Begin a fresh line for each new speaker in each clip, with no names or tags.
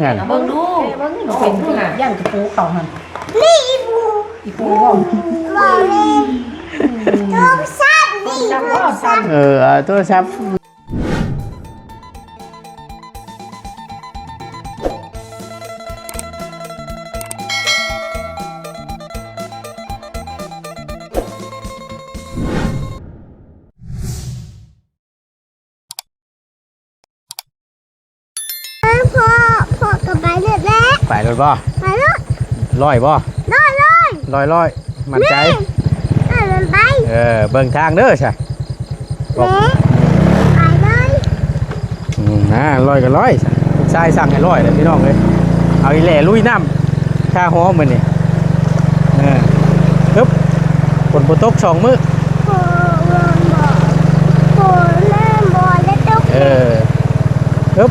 กัน
เบิ่งดูเบิ่งดูเป็นผู้ย่างกระปูเขาหั่น
นี่อีปู
อีปูบ่
บอกเลยโทรศัพท์นี่โทรศัพท์
โทรศัพท์
พ่อกับไปเรื่อยแล้ว
ไปรถบ่
ไปเรื่อย
ร้อยบ่
ร้อย
มั่นใจ
มันไป
เบิ่งทางเด้อใช่
แม่ไปเลย
ร้อยก็ร้อยชายสั่งให้ร้อยเลยพี่น้องเลยเอาอีแหล่ลุยน้ำข้าห้อมือนี่ปึ๊บฝนตก2 มื้อ
โผล่บอกโผล่แม่บอกแล้วตก
ปึ๊บ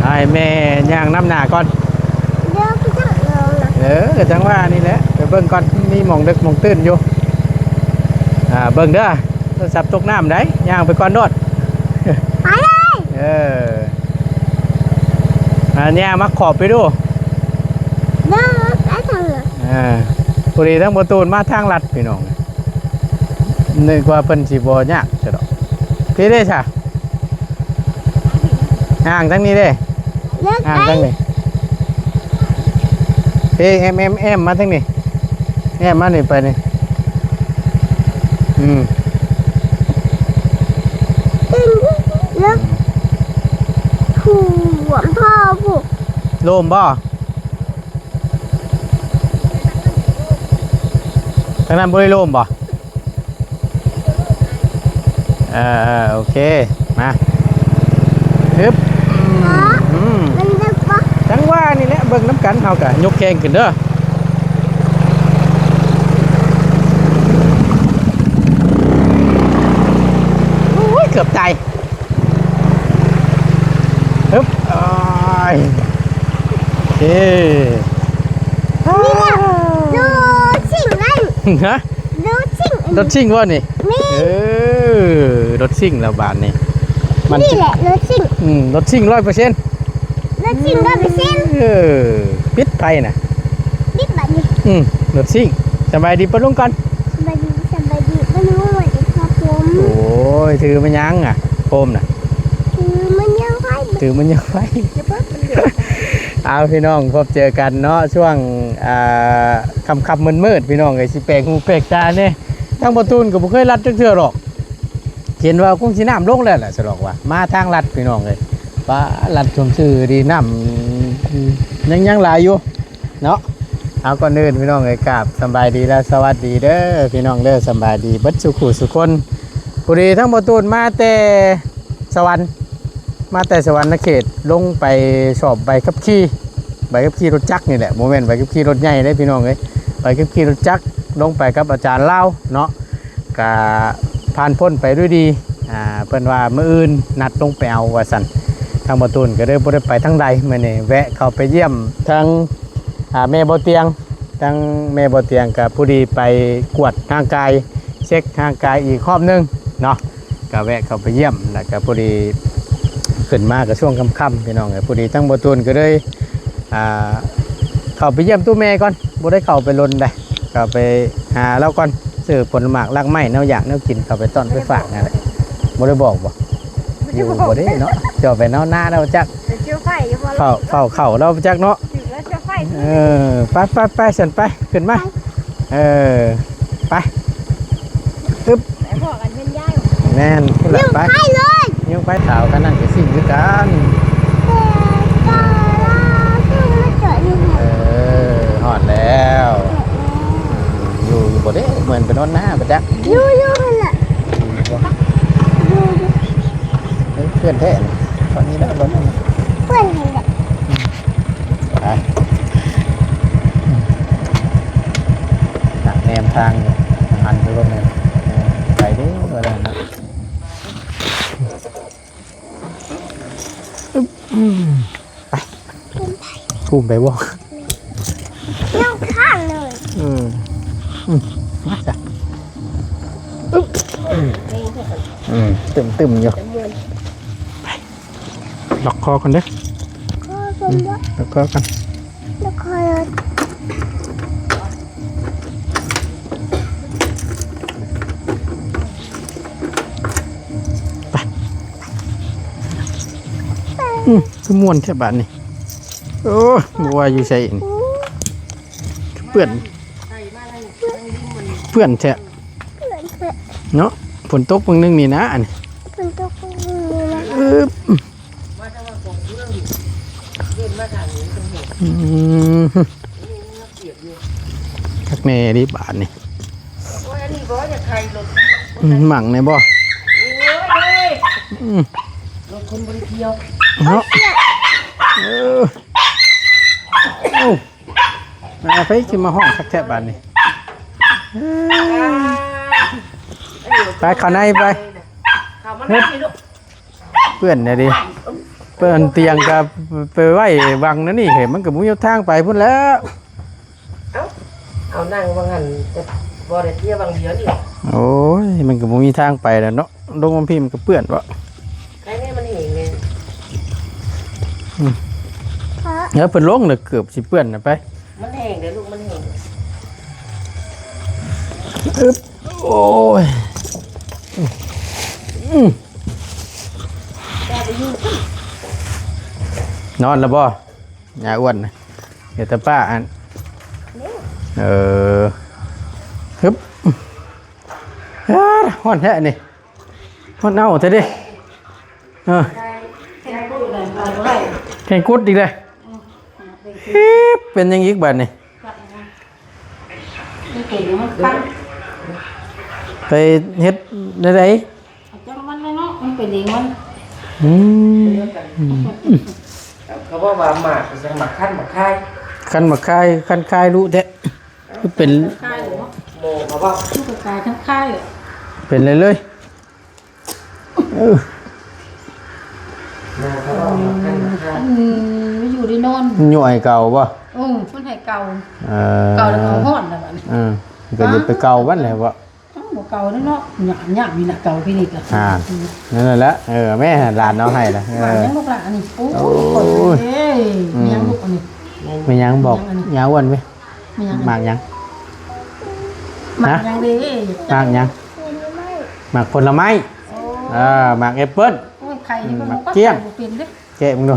ไอ้แม่ย่างน้ำหนาก่อน
เดี๋ยวพี่จะลงนะ
จังว่านี่แหละไปเบิ่งก่อนมีหม่องดึกหม่องตื่นอยู่เบิ่งเด้อโทรศัพท์ตกน้ำได้ย่างไปก่อนโดด
ไปเลย
เนี่ยมาขอบไปดู
เดี๋ยวไปทางเลย
พอดีทั้งประตูมาทางลัดพี่น้องนึกว่าเพิ่นสิบ่ยากซะดอกพี่เด้จ้ะห่างทั้งนี้เด้
เลิก
ห่าง
ไป
ทั้งนี้พี่แอมมาทั้งนี้แอมมานี่ไปนี่
เลิกขู่หวมพ่อผูก
โลมบ่ทางนั้นบ่ได้โลมบ่โอเคมาฮึบ
มันเลิกปะ
จังว่านี่แหละเบิ่งน้ำกันเฮากะยกแข้งขึ้นเด้อโอ้ยเกือบตายฮึบโอเค
นี่แหละดูสิ่งนั้น
ฮะ
ดูสิ่ง
รถซิ่งวะนี่
นี่
รถซิ่งแล้วบาทนี่
นี่แหละดูสิ่ง
รถซิ่ง100%
ดูสิ่ง100%
ปิดไฟน่ะ
นิดแบบนี้
รถซิ่งสบายดีปะลุงก่อน
สบายดีไม่รู้เหมือนกันครับผม
โอ้ยถือมันยังอ่ะโฟมน่ะ
คือมันยังไง
ถือมันยังไฟเอาพี่น้องพบเจอกันเนาะช่วงค่ำๆมืดๆพี่น้องไอ้สิแปลกหูแปลกตาเนี่ยทางประตูนก็บ่เคยลัดจักเทื่อหรอกเห็นว่าคงสิน้ำลงแล้วแหละสะดอกว่ามาทางลัดพี่น้องเลยว่าลัดชมชื่อดีน้ำยังหลายอยู่เนาะเอาก่อนอื่นพี่น้องเลยกราบสบายดีและสวัสดีเด้อพี่น้องเด้อสบายดีเบิดสุขุสุคนปุรีทั้งประตูนมาแต่สวรรค์เขตลงไปสอบใบขับขี่รถจักรนี่แหละโมเมนต์ใบขับขี่รถใหญ่ได้พี่น้องเลยใบขับขี่รถจักรลงไปกับอาจารย์เล่าเนาะกะผ่านพ้นไปด้วยดีเพิ่นว่ามื้ออื่นนัดลงไปเอาว่าสั่นทางประตูนก็เลยบ่ได้ไปทางใดมื้อนี้แวะเข้าไปเยี่ยมทางแม่บ่เตียงทางแม่บ่เตียงกับผู้ดีไปกวดร่างกายเช็คร่างกายอีกรอบนึงเนาะก็แวะเข้าไปเยี่ยมแล้วก็ผู้ดีขึ้นมากับช่วงค่ำๆพี่น้องไอ้ผู้ดีทั้งประตูนก็เลยเข้าไปเยี่ยมตู้แม่ก่อนบ่ได้เข้าไปลนได้เข้าไปหาแล้วก่อนซื้อผลหมากรากไม้แนวอยากแนวกินเข้าไปต้อนไปฝากนั่นแหละบ่ได้บอกบ่อยู่บ่ได้เนาะเจ้าไปเนาะหน้าเราจักเข้าเราจักเนาะไปฉันไปขึ้นมาไปตึ๊บแน่นขึ้นหลังไปยังไปเต่ากันนั่นก็สิ่งด้วยกันหอดแล้วอยู่บ่ได้เหมือนไปนอนหน้าปะจ๊ะ
อยู่นั่นแหละ
เพื่อนแท้ตอนนี้ได้รถ
เพื่อนนั่นแหละ
ไปแนมทางหันไปบนนั้นไปดิว่าได้นะไปคุ้มไปบ่
นั่งข้างเลย
มาจ้ะตึมอยู่ไปล็อกคอกันเด้อ
ผมว่า
แล้วก็กัน
แล้วคอย
คือม่วนแค่บาดนี่โอ้บัวอยู่ใส่นี่เปื่อนเปื่อนแท้
เพื่อนเพื่อน
เนาะฝนตกเบิ่งนึงนี่นะอันนี้
เพื่อนตัวคนนี้นะ
อึ๊บคักแน่ดิบาดนี่หมั่งในบ่
รถคนบริเที่ยว
เนาะโอ้มาไปสิมาห้องคักแท้บาดนี่ไปเข้าในไป
ข่าวมันไม่มีลูก
เพื่อนเนี่ยดิเพื่อนเตียงกับไปไว้วังนั่นนี่เห็นมันกับมุ้ยทางไปพุ่นแล้ว
เอานั่งบางหันจะบริเที่ยวบางเดียวนี่
โอ้ยมันกับมุ้ยทางไปแล้วเนาะลงมันพี่มันกับเพื่อนวะ
ใครเนี่ยมันเห็นไง
เพราะ
เดี๋ยวเพิ่นลงเลยเกือบสิเพื่อนนะไป
มันเห็นเดี๋ยวลูกมันเห็น
อึ๊บโอ้ยนอนแล้วบ่ยาอ้วนนะเดี๋ยวตาป้าอันฮึบฮ้อนแท้นี่ฮ้อนเน่าเถอะดิแข่งกุดอีกเลยฮิบเป็นยังอีกบัดนี่
มันเก่งมันปั้น
ไปเฮ็ดได้ได
จังมันเลยเนาะมันเป็นเองมัน
อืม
เขาบอกว่าหมากจะหมากขั้นหมากคาย
คันมาคายคันคายรู้แท้คือเป็น
คายหรือโมเขาบอกลูกกายทั้งคายเลย
เป็นเลยเลยเออ
โมเขาบอกหมากขั้นหมากคายอยู่ที่นอน
หน่วยเก่าป่ะ
มันให้เก่า
เอ
เก่าแล้วเอาห้อนแล้วมัน
ก็จะไปเก่าบ้านแหละวะ
บอกเก่าเนาะหยาบมีหนักเก่าพี่นี่ก็
นั่นแหละแม่หลานเอาให้ละ
ยังลูกหลานนี่โอ้ยเอ้ยยังลูกอันนี้
ไม่ยังบอกยาววันไหมหมากยัง
หมากยังดี
หมากยังหมากผลไม้หมากแอปเปิ้ล
ไข่นี่มันก็
เกี้ยง
เป็นเด้
แกะมึงดู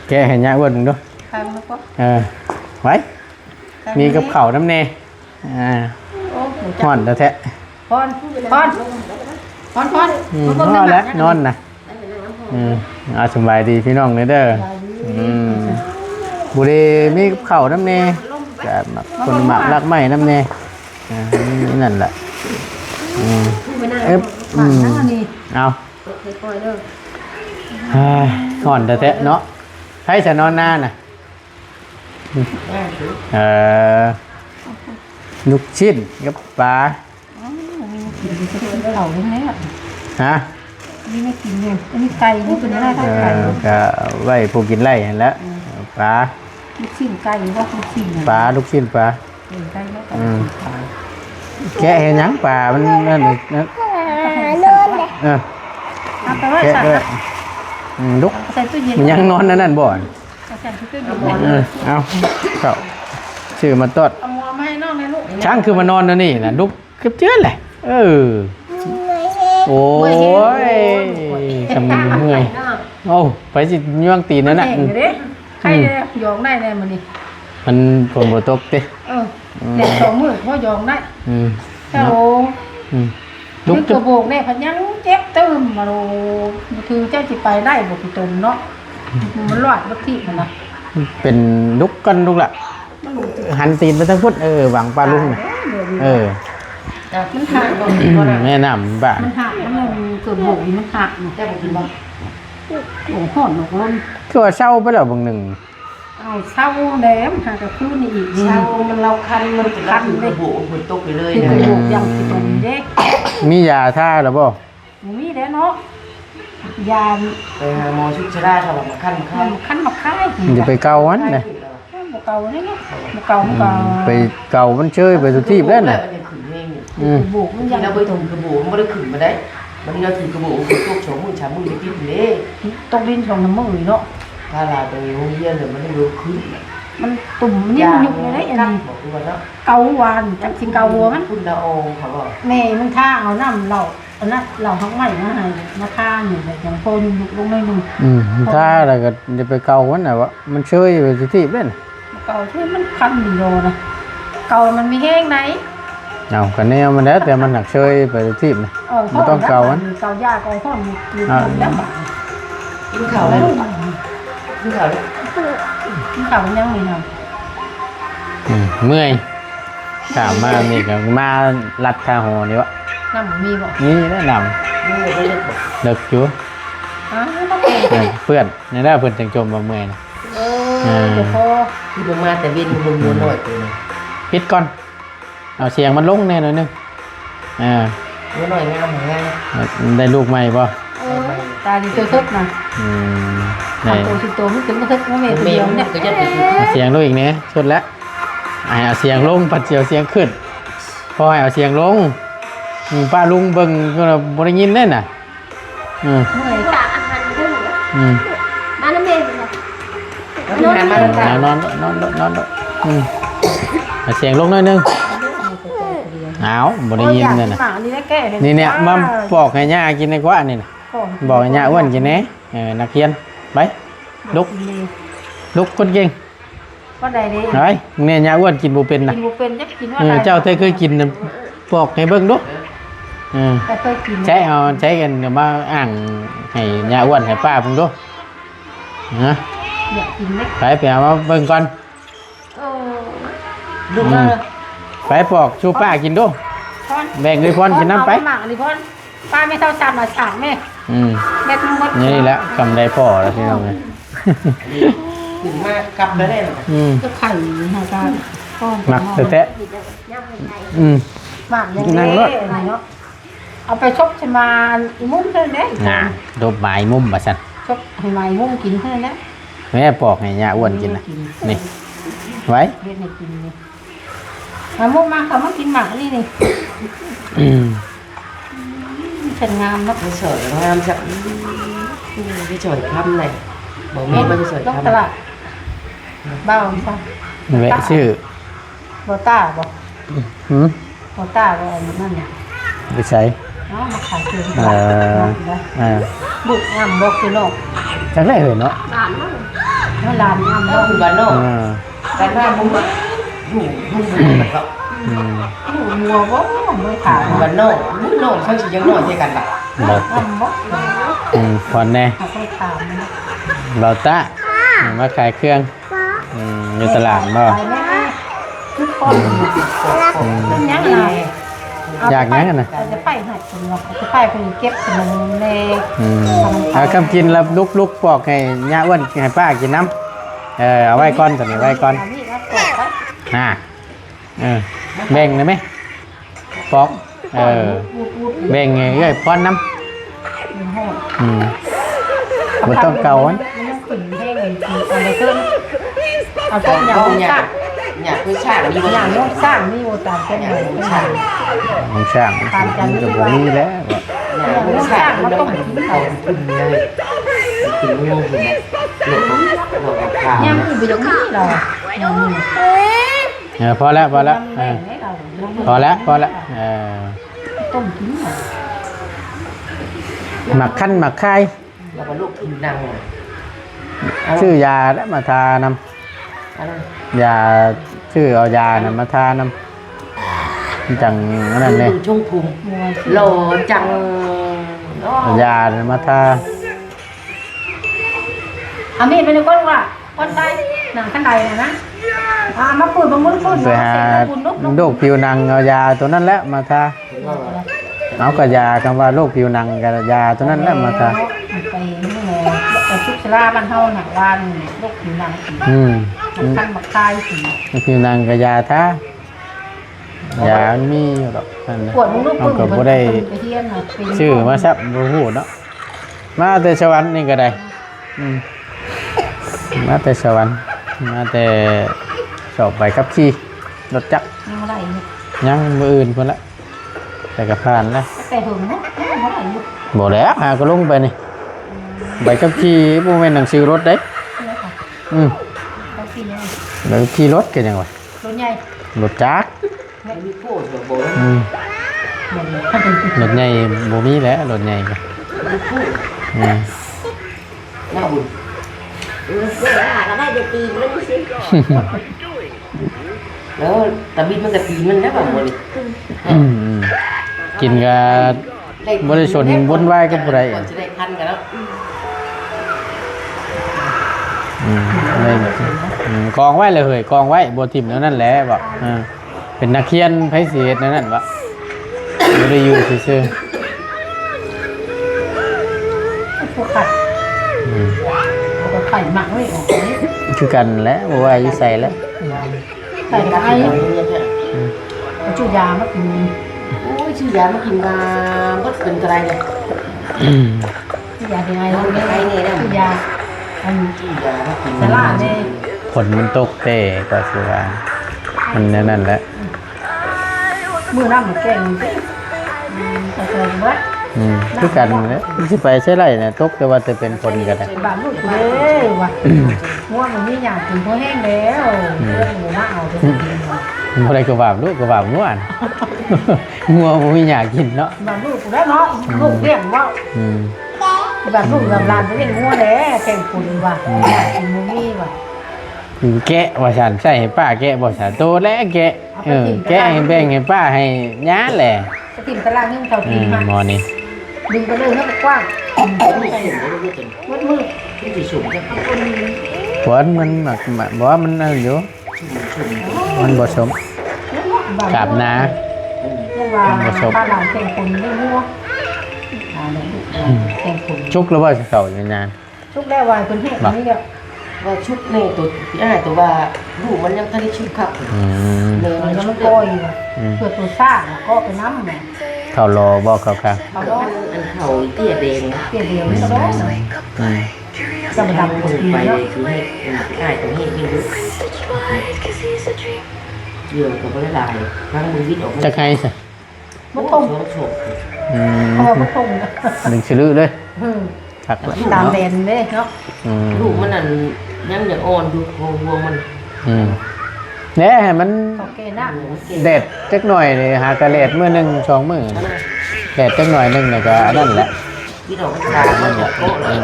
แกะให้ยาววันมึงดู
ไข่มันก็
ไว้มีกับข้าวน้ำเนห่อนแล้วแท้
พอนพอน
แล้วนอนนะสบายดีพี่น้องเด้อบุรีมีกับข้าวน้ำเนกับคนหมักรักไม้น้ำเนนั่นแหละเอาห่อนแต่แท้เนาะให้ฉันนอนหน้าน่ะลูกชิ้นกับปลา
เหล่าทั้งนี้
ฮะ
นี่ไม่กินเลยอันนี้ไก่นี่เป็นอะไรทั้งไก่
ก็ไว้ผู้กินไล่แล้วปลา
ลูกชิ้นไก่หรือว่าลูกชิ้น
ปลาลูกชิ้นปลา
ไก่แล้วก็
แกะเห็นยังปลามันนั่นนั่น
นอนเลย
แกะด้วยลุก
ใส่ตู้เย็น
มันยังนอนนั่นบ่อน
ใส่ตู้เย็น
เอาเข้าชื่อมาตด
เอามัวมาให้น้องเลยลูก
ช้างคือมานอนนั่นนี่แหละลุกเก็บเจื้อแหละโอ้ยทำเมื่อยโอ้ไปสิย่วงตีนนั่นน่ะ
ใครยองได้เลยมันนี่
มันฝนบ่ตกติ
เด็ก2 มื้อพ่อยองได้ฮัลโหล
ลุก
กระโบกเนี่ยพันยังเจ็บตื้มมาโลคือเจ้าจิไปได้บอกพี่ตนเนาะมันรอดบักที่มันนะ
เป็นลุกกันลุกละหันตีนไปทั้งพุทธหวังปลาลุงน่ะ
มันหักก่อน
แม่น้ำบ้าน
มันหักมันเกิดโบกมันหักเจ้าบอกกินบ้างโอ้ห่อนหนกลม
คือว่าเศร้าไปแล้วบางหนึ่ง
เอาเศร้าแดมหักกับคืนนี่อีกเศร้ามันเราคันมันคันเลยโบกฝนตกไปเลยคือกระโบกยังพี่ตนเด็ก
มียาท่าหรือเปล่า
มีแล้วเนาะยาไปหาหมอชุกชราเขาบอกมาคันมาค่าย
อย่าไปเกามันนะ
บ่เก่านี่เนาะบ่เก่ามันก็
ไปเกามันเชยไปสุดที่แล้วน่ะ
โบกมันยังเราไปถมกระโบกมันไม่ได้ขึ้นมาได้มันเราถือกระโบกตก2 มื้อ 3 มื้อจะกินเลยตกดิน2 น้ำมือเนาะ
ถ้าเราไปโรงเรียนเนี่ยมันได้รู้ขึ้น
มันตุ่มนี่มันยุบเลยอันนี้
บอกว่าแล้ว
เกาวานจากสิเกาวัวมัน
คุณละองเขาบอก
แม่มันท่าเอาน้ำเราเอาน้ำเราทั้งใหม่มาให้มาท่าอยู่แบบอย่างโพนลุกลงไม่นุ่ม
ถ้าอะไรก็จะไปเกาวันไหนวะมันเชยไปสิที่เล่น
เกาที่มันคันดีโลนะเกามันมีแห้งไหน
เอากันแนวมันแล้วแต่มันหนักเชยไปที่นะมันต้องเกาวัน
เกายาเกาข้อมือแล้ว
กินข้าวแล้วกินข้าวแล้ว
เกายังไม่ท
เมื่อยถามมามีกับมาลัดคาหอนี่วะ
ำน้ำมีบอก
นี่แนะน
นี่ไม่ได้บอก
ำเลิกจู
ต้องเป็น
เพื่อนในด้านเพื่อนจังจมมาเมื่อยนะ
เดี๋ยวพอ
ที่ผมมาแต่เวียนมึงมัวหน่อยตัวนึง
ปิดก่อนเอาเสียงมันลงแน่หน่อยนึง
มัวหน่อยงามงาม
ได้ลูกใหม่ป่ะ
ตาดีตัวทึกนะ
ไหน
ตัวที่ตัวไม่ถึงก็ทึกว่าเมย์เดียวเนี่ย
ก็จะเป็น
เสียงลงอีกเนี่ยสุดแล้วเอาเสียงลงปัดเสียวเสียงขึ้นพอให้เอาเสียงลงป้าลุงเบิ่งก็บ่ได้ยินแน่น่ะ
เมื่อย
กะอาหารขึ้น มาน้ำเมย์เลย
แล้วงานมาแล้ว
นอนเอาเสียงลงหน่อยนึงเอาบ่ได้ยินเลยนะ
นี่ได้แก่
นี่เนี่ยมาบอกให้ย่ากินดีกว่านี่นะบอกให้ย่าอ้วนกินแหน่นักเรียนไปลุกคนเก่ง
ก็ได้เลย
เฮ้ยเนี่ยย่าอ้วนกินบ่เป็นน่ะ
กินบุเป็นจะกินว่า
เจ้าเคยกินน่ะบอกให้เบิ่งดู
แต่เคยกิน
ใช้กันเดี๋ยวมาอ่างให้ย่าอ้วนให้ป้าเพิ่นดูนะ
อยากกินเล็ก
ไปเอามาเบิ่งก่อน
ลูกมา
ไปปอกชูป้ากินดู
พ่อน
แบ่งเลยพรกินน้ำไป
หมากเลยพ่อนป้าไม่เท่าจานมาฉากแม่แม่ทั้งหมด
นี่แหละกำได้พ่อแล้วพี่น้องเลย
ถึงมากลับแล้วได้หรอ
ก็ไข่ฮะจ้าพ่อน
หมักแตะ
หมากอย่างนี้เนาะเอาไปชกชมาอีมุ้งเท่านั้น
น่ะดบไม้มุมบ่ซั่น
ชกให้ไม้มุ้งกินเท่านั้น
แม่ปอกให้ย่าอ้วนกินนะนี่ไว้
เรียนให้กินนี่มามุ้งมาเขามากินหมากนี่นี่ฉันงามเนาะ
ไปสวยงามจังไปสวยคำเลยบอกแม่ไปสวย
ต้อง
คำ
ตลาดบ้าใช่
แวะชื่อบ
อต้าบอก
หืม
บอต้าก็นั่นเนี่ย
ไปใช้
เอามาขายเกลือ บุกงามบอกคือนอก
จังได้เหรอเนาะ
ไม่ลานงามบ
แล้
อ
ว
ก
คุณบ้านนอกกันว่ามุ้งมุ้งแบบเขา
มัวบ่ไม่ขาย
คุณบ้านนอกมุ้งนอกเขาจะยังนอกใช่กันแบบ
บอก
งามบอก
ผ่อนแน่
เขาไม่ขายนะ
เราตะมาขายเครื่องอยู่ตลาดบ่
ไปแม่ทุกคนเป็นยังไง
อยากงั้นน่ะ
จะไปให้คนเราจะไปคนเก็บขนมเลย
เอาคำกินแล้วลุกปอกให้ย่าอ้วนให้ป้ากินน้ำเอาไว้ก่อนตอนนี้ไว้ก่อน
นี่ก็ตกไป
แบ่งได้ไหมปอกแบ่งไงเอ้ยป้อนน้ำมันต้องเกาอัน
มันต้องขึ้นแห้งอะไรขึ้นเอาต้นยางสร้าง
อยากไปชาติมี
อย่างโน้นสร้างนี่โอตามต้นยางสร้าง
ของช่างมันจะบ่มีแล้ว
อยากไปชาติมันต้องกินเขากินเลยกินงูกินหลบหลบขาว
ยังอยู่ไปตรงนี้เราอย่างนี้
พอแล้วพอแล้วพอแล้ว
ต้มกิน
หมักขั้นหมักไข่
แล้วก็ลูกกินดัง
ชื่อยาแล้วมาทานำยาชื่อเอายานำมาทานำจังนั่นเลย
ช่วงภูมิโลจัง
ยามาทา
อามีดไปเลยก้นว่าก้นใดหนังขั้นใดนะมาปืนบางมือปืน
ไปหาโรคผิวหนังเอายาตัวนั้นแหละมาทาเอากระยาคำว่าโรคผิวหนังกระยาตัวนั้นแหละมาทา
ไปนี่ไงแต่ชุกชราบ้านเฮาหนังวานโรคผิวหนังสีขั้นบักตายสี
ผิวหนังกระยาทายามันมีอยู่ดอกนั่นนะ
ปวดมึงลูกปืน
ก็บ่ได้ชื่อมาซับบ่ฮู้เนาะมาแต่สวรรค์นี่ก็ได้มาแต่สวรรค์มาแต่สอบไปขับขี่รถจักรยังมืออื่นคนละแต่ก็ผ่านแล้ว
แต่ถึงเนาะ
บ่แล้วก็ลงไปนี่ใบขับขี่บ่แม่นหนังสือรถเด้
เ ไปกินเลย
แล้วขี่รถกันยังไง
รถใหญ่
รถจักร
ไม่มีโก้เสือโบน
รถใหญ่บ่มีแล้วรถใหญ่ก็
ไม่พูด
อืม
หน้าบุญ
ก็ได้เดี๋ยวตีมันสิ
แล้วตะบิดมันกะตีมันได้แบบโมเลย
อืมกินกับบริชนวุ่นวายกับผู้ใด
ก่อนจะได้พันกันแล้ว
ไม่กองไว้เลยเฮ้ยกองไว้บัวทิมแล้วนั่นแหละบอกเป็นนักเขียนไพศาลนั่นวะไม่ได้อยู่ซื่อ
พวกไข่ไข่หมักไม่ออก
ๆคือกันแหล้วบัวอยู่ใส่แล้ว
ไข่ไก่ชูยามากิน
โอ้ยชื่อยามากินมาก็เป็นอะไรเนี่ย
ชูยาเป็นไงเราเนี่ยชูยาอัน
ชื่อยามากิน
สลาเนี่ย
ผลมันตกเตะกว่าสิว่ามันนั่นแหละ
มือน้ำมันแกงแต่เคยว่า
คือกันเลยที่ไปใช่ไรเนี่ยตกแต่ว่าจะเป็นคนกันนะ
บาลูกเด้ว่ะง่วงมันนี่อยากกินเพราะแห้งแล้วเรื่องหมูมาเอาไปกิน
อะไรกระบาบลูกกระบาบง่วนงัวมันไม่อยากกินเนาะ
บาลูกแล้วเนาะลูกเลี้ยงว่าบาลูกกับหลานไปเลี้ยงงัวแล้วแข่งฝุ่นว่ะกินมูมี่ว่ะ
คือแกะว่าฉันใช่ให้ป้าแกะบอกฉันโตแล้วแกะแกะให้แบ่งให้ป้าให้ย้าแหละ
จะกินตารางนึงเขากินมา
หมอนี่
ดึงไปเลยให้มันกว้าง
ไม่ใช่ไม่รู้จน
มืดมืด
ที่จะสุ่มจะ
ผลมันบอกว่ามันนั่นอยู่มันบ่สมกราบนา
เรียกว่าป้าหลานแข่งฝุ่นไม่งัวแข่งฝุ่น
ชุกแล้วว่าเก่าอยู่นาน
ชุกแรกวายคนที่นี่ก็
ว่าชุดในตัวตัวว่าลูกมันยังทันได้ชุดครับ
เลยมันก้อยว่ะเพื่อตัวซ่าก็ไปน้ำ
เขารอบอกเขาครับ
เขาก็
อันเขาเตี้ยแดง
เปลี่ยนเดียวไม่ได้จะมาทำคน
ไป
ดีเนาะ
คือให้ง่ายตรงนี้ยิ่งรู้เกี่ยวกับอะไรครั้งมือวิทย์ออก
จะใครสิ
มันตรง
โฉบ
เขามันตรง
หนึ่งชื่อเลยถักละ
ตามแดนเลยเนาะ
ลูกมันนั่นยังอย่างอ่อนดูหัวมัน
เนี่ยมัน
เขาเกน่า
เด็ดจักหน่อยนี่หากระเลดมื้อหนึ่งสองมื้อเด็ดจักหน่อยหนึ่งเนี่ยก็นั่นแหละ
วิทย์ออกชามันจะโป๊ะเลย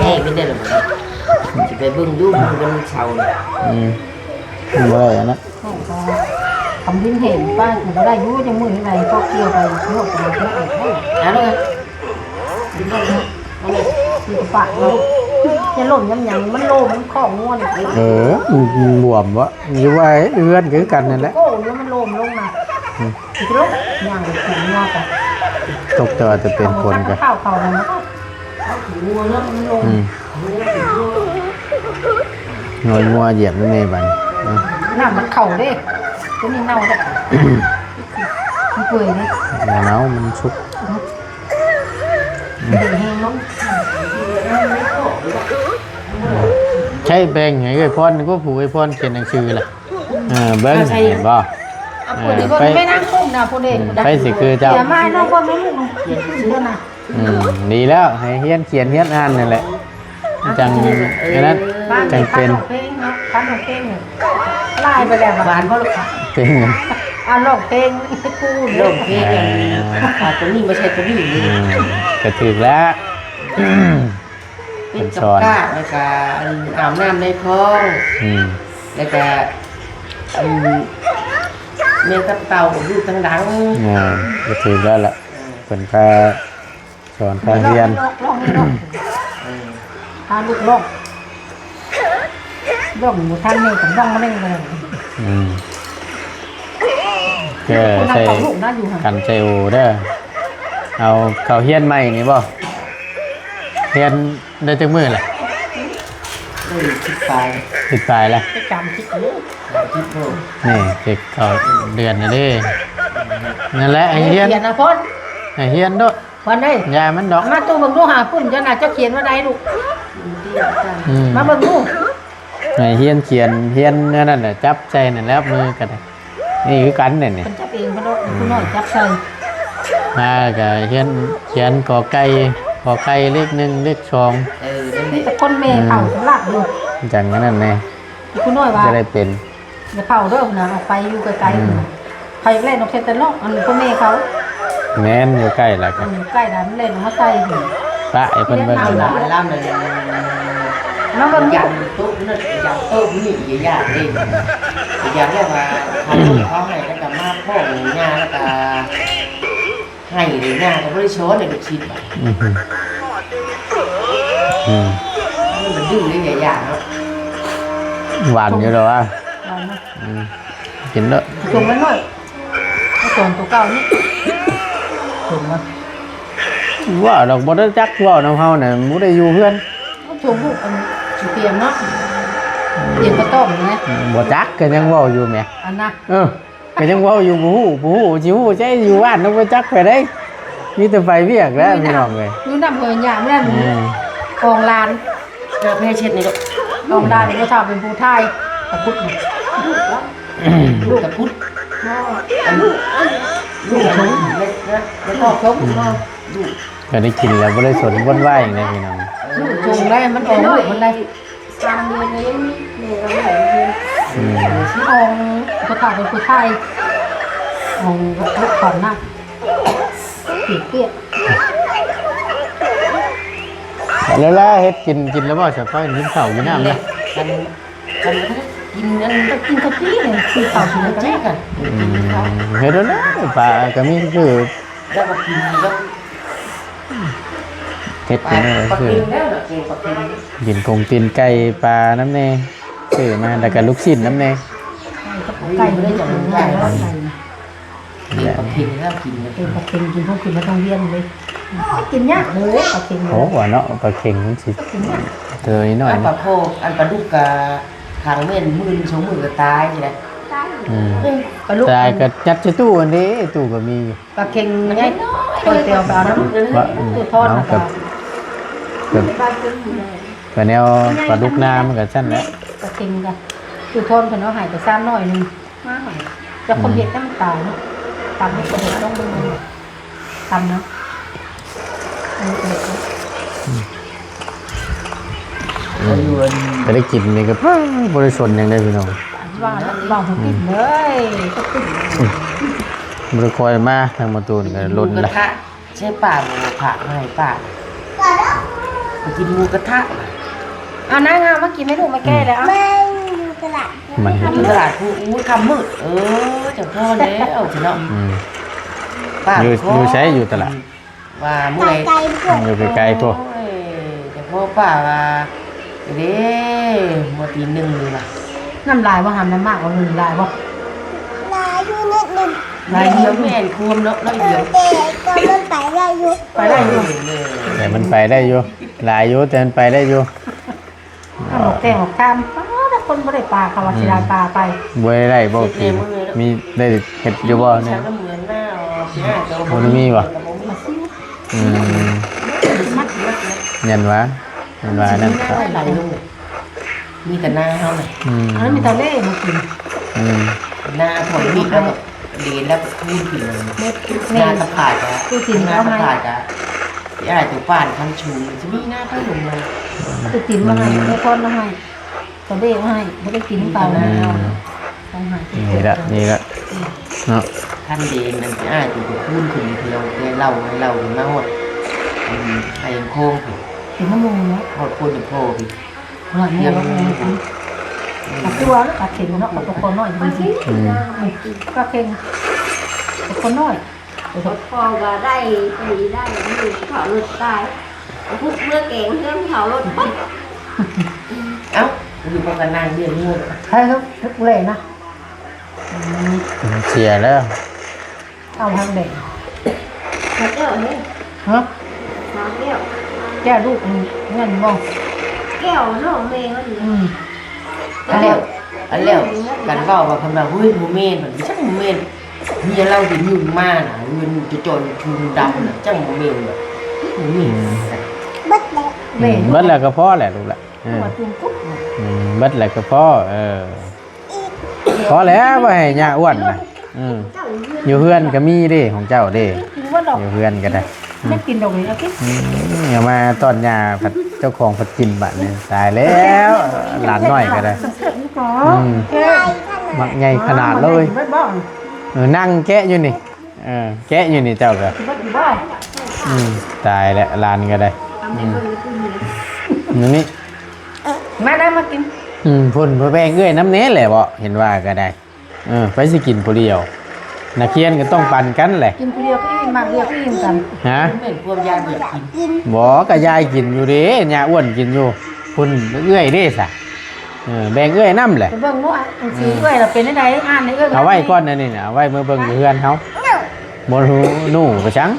แง่ไม่ได้หรอกจะไปเบิ่งดูมันเฉาเลย
มันบ่ได้อันนั้น
ทำดิ้นเห็นป้าถือว่าได้ยุ่ยังมืออะไรก็เกี่ยวไปนวดไปก็เอกให้
แล้วไง
ดิ้นได้เนาะคือปากเราจะหล่นยังมันโลมันของงวน
บวมวะอยู่ไว้เอื้อนคือกันนั่นแหละ
โก้แล้วมันโลมลงมาอีกลูกย่างไปถึงงอกัน
ตกตัวจะเป็นคนกัน
ข้าวเขาแล้วนะ
งัวเนาะ
มันโลม
หน่อยงัวเหยียบในบัน
น้ำมันเข่าเด้ตัวนี้เน่าได้มันเปื่อยนี่
หนาวมันชุก
เดือดแห้งเนาะ
ใช่แบ่งให้ไอ้พรก็ผูกไอ้พรเขียนหนังสือล่ะเบิ่งเห็นบ่
คนที่คนไม่นั่งคุ้มนะคนเองเดี๋ยวมาน้องคนไม่ลูกเขียนชื่อนะ
ดีแล้วให้เฮียนเขียนเฮียนอ่านนั่นแหละจังนั้นจังเป็น
เพลงเนาะคันของเพลงเนี่ยไล่ไปแล้วหวานเพราะลูก
เป็น
ลองเพลงกู
โลกเพลงตัวนี้ไม่ใช่ตัวนี้นี่
ก็ถึกแล้ว
เป็นกับก้าแล้วก็อาบน้ำในท้องแล้วก็เมียกับเต่าอยู่ทางดัง
ก็ถึกแล้วล่ะเป็นพาสอนพาเรียน
ลองลองทานลูกลองลองอยู่ทางนี้ผมลองมาเล่นเลย
ก็ใส่กันใส่โอเด้อเอาเขาเฮียนใหม่นี่บ่เฮียนได้จักมื้อล่ะ
คิดไป
ติดปลายแล้ว
ไปจำคิดเลย
คิดโลก
นี่เด็กเขาเดือนนะเด้นั่นแหละไอ้เฮียน
เขียนนะพ่น
ไอ้เฮียนด้วย
พ่นเลย
ยามันดอก
มาตู้เบิ่งดูหาปุ่นจะน่าจะเขียนว่าใดลูกมาเบิ่งดู
ไอ้เฮียนเขียนเฮียนนั่นแหละจับใจนั่นแล้วมือกันนี่คือกันเนี่ย
มันจับเองพ่นคุณน้อยจับใส่
มากับเฮียนเขียนกอไก่ พอไข่เลขหนึ่งเลขสอง
นั่นแห
นี่
ละ
แต่คนแม่เผาสำลักอยู่
จังนั้นแน่
คุณน้อยว่า
จะได้เป็น
จะเผาเด้อนะออกไปอยู่ไกลๆใครเล่นนกเซตนอกอันพ่อแม่เขา
แม่นอยู่ใกล้แล้วก็
ใกล้ด่านเล่นมาใส่อยู่
ปะไอ้เพิ่นเบิ่ง
เอา
นี่
ละ
ล่ะ
ล่ามเลย
น้องมัน
ยันโต๊ะนั่นยันโต๊ะนี่ยากเลยยากแล้วว่าทำเขาให้แล้วก็มาพ่องานแล้วก็ให้เลยงานก็ไม่ได้โชว์ในลูกชิ้นแบบ มันดื้อเลยยากเนาะ
หวานอยู่แล้วว่ากินเด้อ
ส่งไว้หน่อยส่งตัวเก่านี่ส่งมา
ว่าดอกบ่ได้จักเว้านำเฮาน่ะบ่ได้อยู่เพื่อน
ส่งลูกอันสิเตรียมเนาะเตรียมกระต้มนะ
บ่จักก็ยังเว้าอยู่แหม
อันนะ
ก็ยังเว้าอยู่บ่ฮู้สิฮู้ใจอยู่บ้านนำบ่จักไปได้มีแต่ไปเวียกแล้วพี่น้องเอ้ย
อยู่นำเฮยหยามนั่นกองลาน
เจอเพศเช็ดนี่ลูก
กองลานนี่ก็ชอบเป็นผู้ไทยตะกุด
ลูกตะพุดลูกชงแล้วก็ชงลูก
ก็ได้กินแล้วบ่ได้สนวนวายอย่างนี้พี่น้อง
ลูกชงได้มันออกลูกมันได้
3 เดือนนี้แม่ก็ไม่เรียน
ที่องก็ถ่ายเป็นผู้ไทยองลูกขอนหน้าเปียก
แล้วล่ะเฮ็ดกินแล้วบ่จะไปกินข้าวกินน้ำนะ
กันกินนั่น
จะกินกะทิเนี่ยคือข้าวกินกะทิ
แจ๊กัน
เฮ็ดแล้วนะปลาก็มีคือ
แล้วก็กินแล้ว
เฮ็ด
ป
กินนี่
ลา
คือ
กินแล้วเกินปลากิน
กินกงตีนไก่ปลาน้ำแน่ซื้อมาแล้วก็ลูกชิ้นน้ำแน่
ไก่ไม่ได้จังไก่แล้วไก่
กินปลากินแล้วกิน
เป็นปลาเค็งกินพวกกินมาต้องเวียนเลยกินยากเลยปลาเค็ง
โหว่าเนาะปลาเค็งมันสิเตยหน่อย
อันปลาโพอันปลาดุกกะทางเม่น10,000 ก็ตายใช่ไหม
ปลาลูก
ตายก็ยัดใส่ตู้อันนี้ตู้ก็มีอยู่
ปลาเค็งไงตัวเตียวเอาน้ำ
ว่า
ตัวทอด
เอา
นะ
กั
คะ
บก็แนวปลาดุกน้ำมันก็ซั่นแหละ
ปลาเค็งกันตัวทอดเพิ่นเอาหายไปซ้ำหน่อยนึงมาหน่อยจะคนเห็ดน้ำตาลเนาะตำให้คนเห็ดต้องดูตำเนาะ
ก็ได้กินนี่ก็บริสุทธิ์อย่างได้พี่น้อง
ว่าแล้วบอกให้ติดเลยก็ติด
บริคอยมาทางมาตูนก็ล้น
กระ
ละ
ทะใช่ป่าหมูผักให้ป่าไปกินหมูกระทะ
เอานางงามมากินไม่ถูกมาแก้แล้ว
แม่อยู่ตลาด
มัน
ที่ตลาดคืออู้คำมืดจังพ่อแล้วจะเนาะ ป้า
อยู่ใช้อยู่ตลาด
ว่าเมื่อย
ไกลพวก
อยู่ไกลๆพวก
แต่พ่อป้าว่าเด้มาตีหนึ่งเลยล่ะ
น้ำลายว่าหามน้ำมากกว่าหนึ่งลายว่า
ลายอยู่นิดนึง
ลายเดียวแม่นควมเนาะแล้วเดียว
แต่ก็มันไปได้อยู่
ไปได้อยู่
แต่มันไปได้อยู่หลายอยู่แต่มันไปได้อยู่
ถ้าหมกแกงหมกข้ามถ้าคนไม่ได้ปลาเขาว่าสิได้ปลาไป
บ่ได้บ่กินมีได้เห็ดอยู่บ่เนี่ย
เหมือนหน้า
อืมยันวะนั่นครับ
ไหลลงมีแต่หน้าเขาเลย
อันนั้นมีทะเลมากิน
หน้าถอยมีแล้วแบบเรียนแล้วคูนขึ้นเลยหน้าตะผาดอะหน้าตะผาดอะที่อะไรตัวป่านคันชูจะมีหน้าค่อยลงมา
คือกินมาให้ไม่ทอดมาให้ทะเลมาให้ไม่ได้กินเปล่าต้องให้
นี่ละเนาะ
ท่านเดนนั่นที่อ้ายตัวคูนขึ้นที่เราได้เล่าให้เรามาหมดไอ้โค้งถูก
กินน้ำมูเนาะ
หอดคนโพพี่
หน่อยเนี่ยว่าตัดตัวแล้วตัดเข็งเนาะตัดคนน้อยดีสิก็เข็งตัดคนน้อย
พอก็ได้ปีได้อยู่เขารถตายพูดเมื่อเก่งเรื่องเขารถปั๊บ
เอ้าอยู่ประกันนางเรียนงู
ใช่ครับทุกเลยนะ
เสียแล้ว
เอาทางเด็ก
เขาเจ้าเนี่ย
ฮะ
น้องแก้ว
แก้ลูกเงินมอง
แก้วน้องเมย์ก็ดี
อันแล้วกันว่าว่าคำว่าเฮ้ยโมเมนต์มันไม่ใช่โมเมนต์มีเราเห็นยุ่งมากนะเงินจะจนชุนดำนะจังโมเมนต์แบบโมเมนต์
บัดแล้ว
เล่น
เบิดแล้วก็พอแหละลูกละ
ตัวจุ่มกุ๊บ
เบิดแล้วก็พอพอแล้วบ่ให้ย่าอ้วนนะอยู่เฮือนก็มีเด้ของเจ้าเด้
กินว่าดอก
อยู่เฮือนก็ได้
ไม่กินดอกเลยเอากิน
อย่ามาตอนยาผัดเจ้าของผัดกินบัดนี่ตายแล้วหลานน้อยก็ได้
เสร็จนี่ก่อ
อืม
แค่
มักใหญ่ขนาดเลย
ไม่บ้าง
นั่งแกะอยู่นี่แกะอยู่นี่เจ้าก็
ไม่บ้าง
ตายแล้วหลานก็ได้นี่
มาได้มากิน
พุ่นพ่อแป้งเอ้ยน้ำเน้แหละบ่เห็นว่าก็ได้ไปสิกินผู้เดียวนักเรียนก็ต้องปั่นกันแหละ
กินผู้เดียวก็อิ่มมากเดียวก็อิ่มกัน
ฮะ
เหมือนพวกยาเบื่อกิน
บ่ก็ยายกินอยู่เด้ย่าอ้วนกินอยู่พุ่นเอ้ยเด้ซะแบ่งเอ้ยน้ำแหละ
ไปเบิ่งนู้นสีเอ้ยเราเป็นได้อ่านในเอ้ย
เอาไว้ก่อนนะนี่นะเอาไว้เมื่อเบิ่งเพื่อนเขาบ่รู้นู่ไปชัง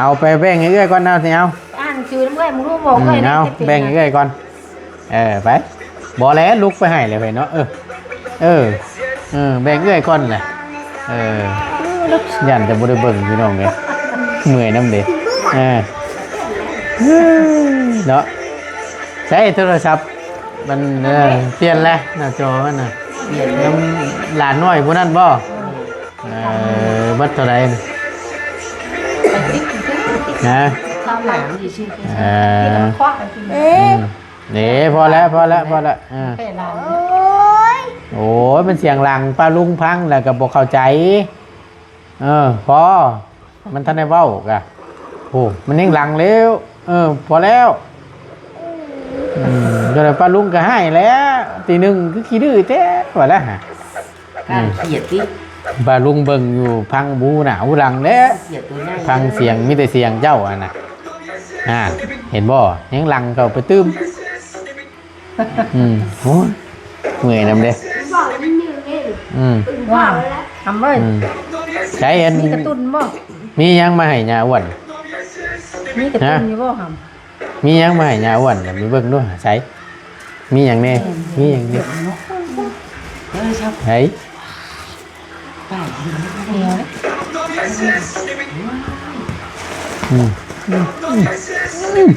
เอาไปแบ่งให้เอ้ยก่อนเอาสิเอา
อ่านชื่อน้ำเอ้ยมึงรู้บอกเอ้ย
เอาแบ่งให้เอ้ยก่อนไปบ่แล้วลุกไปให้เลยไปเนาะแบ่งเอ้ยก่อนแหละยันจะบ่ได้เบิ่งพี่น้องเลยเมื่อยน้ำเด้เนาะใช้โทรศัพท์มันเปลี่ยนแล้วหน้าจอมันน่ะน้ำหลานน้อยผู้นั้นบ่บัดเท่าไหร่นะ
ข้าวหลาม
ที่ชื่อ
ควักกันกิน
นี่พอแล้ว
แค่หลาม
โอ้ยเป็นเสียงหลังป้าลุงพังแล้วก็บอกเข้าใจพอมันทันได้เว้ากะโอ้มันยังหลังแล้วพอแล้วก็เลยป้าลุงก็ให้แล้วตีหนึ่งคือขี้ดื้อแท้ว่าแล้วฮะ
การเขียดที่
ป้าลุงเบิ่งอยู่พังบูหนาวหลังแล้ว
เขียดตัวใหญ่
ฟังเสียงมีแต่เสียงเจ้าอ่ะนะเห็นบ่ยังหลังเขาไปตื้มโอ้ยเมื่อยนำเด้
บอกนิดนึงนี่
ว้าวทำเลย
ใช้เห็น
มีกระตุ้นบ่
มียังมาให้ยาอ้วน
มีกระตุ้นอยู่บ่ห
มียังมาให้ยาอ้วนมีเบิ่งด้วยใช้มีอย่างแน่มีอย่างนี้
ครับ
ใช้
ป้าย
ำเหนียวเลย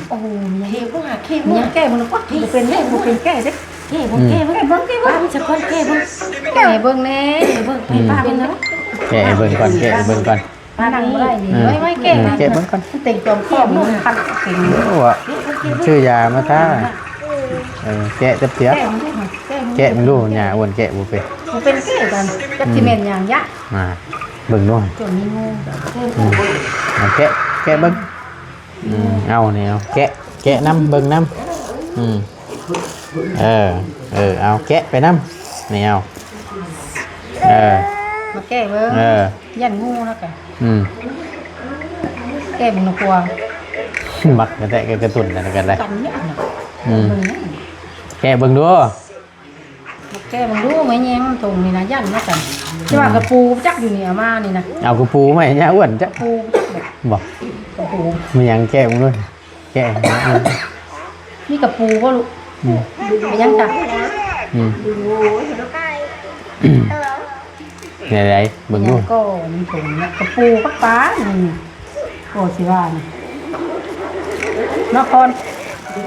โอ้โห
เขียดก็หาเขียด
มี
เนี่ย
แก้มันก็เป็นแก้มันเป็นแก้เด้
เขียดเขียดป้ามันจะคนเขียด
แก้เบิ่งแน่
เบิ่งป้าเป็นนะ
แกะเบิ่งก่อนแกะเบิ่งก่อน
ป้านั่งบ่ได้นี่ไม่แก้
แกะเบิ่งก่อน
เต็งจอมข้อมันคันเต็ง
โอ้วชื่อยามาท่าแกะจับเสีย
แก้มันด้วยแก้
แกะมันดูยาอ้วนแกะบ่เป็น
มันเป็นแก้กันจักสิเมนอย่างยะ
มาเบิ่งด้วย
จนมีงู
แกะเบิ้งเอาเนี่ยเอาแกะน้ำเบิ้งน้ำเอาแกะไปน้ำนี่เอา
มาแก้เบิ่งยันงูแล้วกันแก้บุญครัว
มักกระแตะกระตุ่นกันเลย
กันเนี่ยนะ
แกะเบิ้งดู
แก้มันรู้ไหมแยงตรงนี่นะยันแล้วกันที่ว่ากระปูจักอยู่เนี่ยมานี่นะ
เอากระปูไหมเนี่ยอ้วนจ้ะ
ปูจักแบบ
บอก
กระปู
มียังแกะมึงด้วยแกะ
นี่กระปูก็รู้ไปยังจับ
ไหนเบิ้งดู
ก็มีถุงนะกระปูปักป้านี่โอ้สิว่านี่นคร